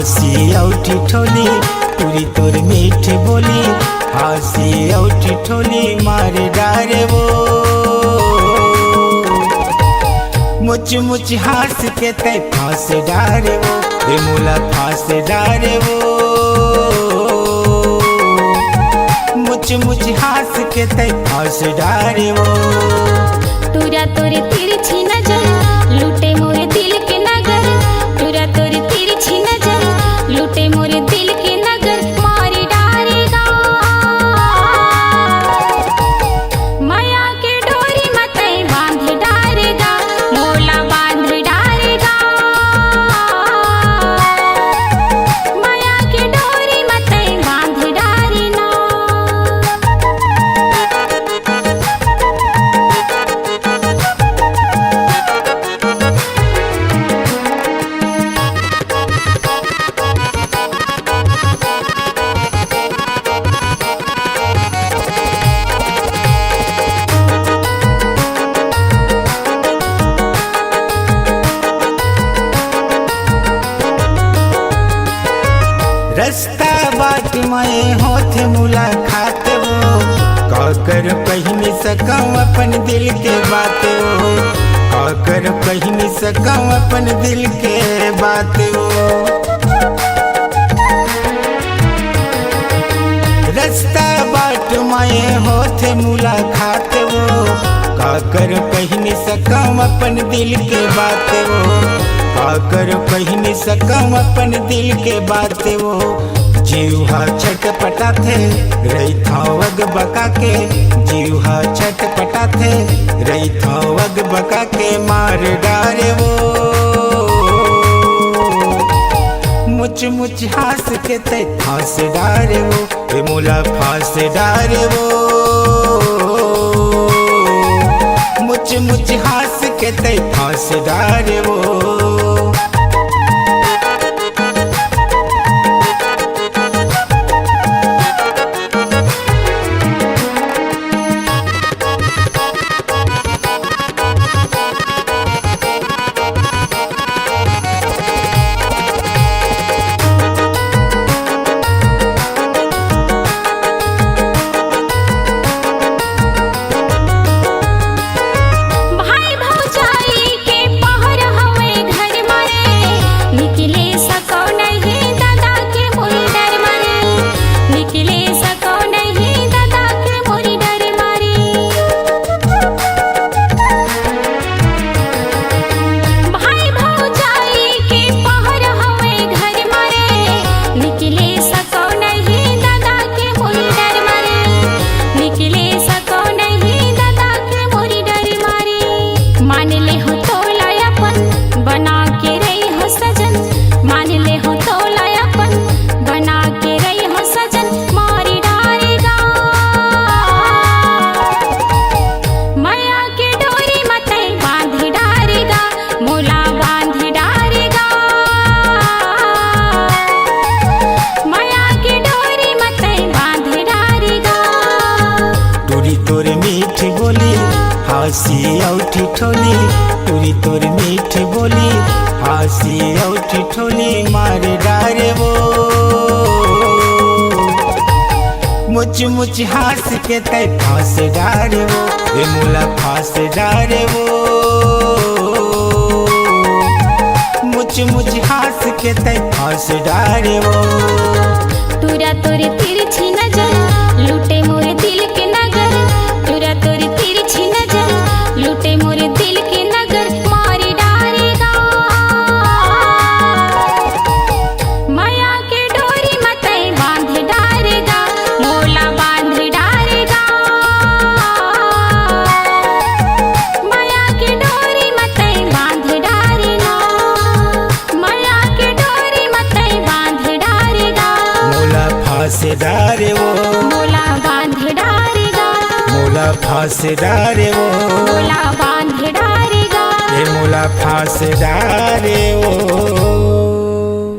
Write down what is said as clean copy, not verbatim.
हंसी और ठिठोली तुरी तोर मीठ बोली, हंसी और ठिठोली मार डारे वो। मुच मुच हंस के तय फांस डारे वो, रे मुला फांस डारे वो। मुच मुच हंस के तय फांस डारे वो। तुरा तोरे तिरछी नजर लूटे मोरे दिल के नगर, तुरा तोरे तिरछी नजर लूटे मोरे दिल के नगर, मारी डारेगा माया के डोरी मतई बांध डारेगा, मोला बांध डारेगा माया के डोरी मतई बांध डारेना। रास्ता बाट में होते मुलाकात वो, काकर कहीं नहीं सकूं अपन दिल के बात वो, काकर कहीं नहीं सकूं अपन दिल के बात वो। रास्ता बाट में होते मुलाकात वो, काकर कहीं नहीं सकूं अपन दिल के बात वो, काकर कहीं नहीं सकूं अपन दिल के बात वो। जीवा छटपटा थे रही था वग बका के, जीवा छटपटा थे रही था वग बका के मार डारे वो। मुच मुच हंस के ते फांस डारे वो, रे मुला फांस डारे वो। मुच मुच हंस के ते फांस डारे वो। हंसी और ठिठोली तुरी तोर मीठ बोली, हंसी और ठिठोली मार डारे वो। मुच मुच हंस के तय फांस डारे वो, रे मुला फांस डारे वो। मुच मुच हंस के तय फांस डारे वो। तुरा तोरे तिरछी नजर लूटे मोरे दिल के नगर, तुरा तोरे तिरछी नजर लूटे मोरे दिल के नगर, मारी डारेगा माया के डोरी मतई बांध डारेगा, मोला बांध डारेगा माया के डोरी मतई बांध डारेगा, माया के डोरी मतई बांध डारेगा। मोला फांस डारे वो, मोला बांध डारेगा, मोला फांस डारे वो, मोला बांध डारेगा, रे मोला फांस डारे वो।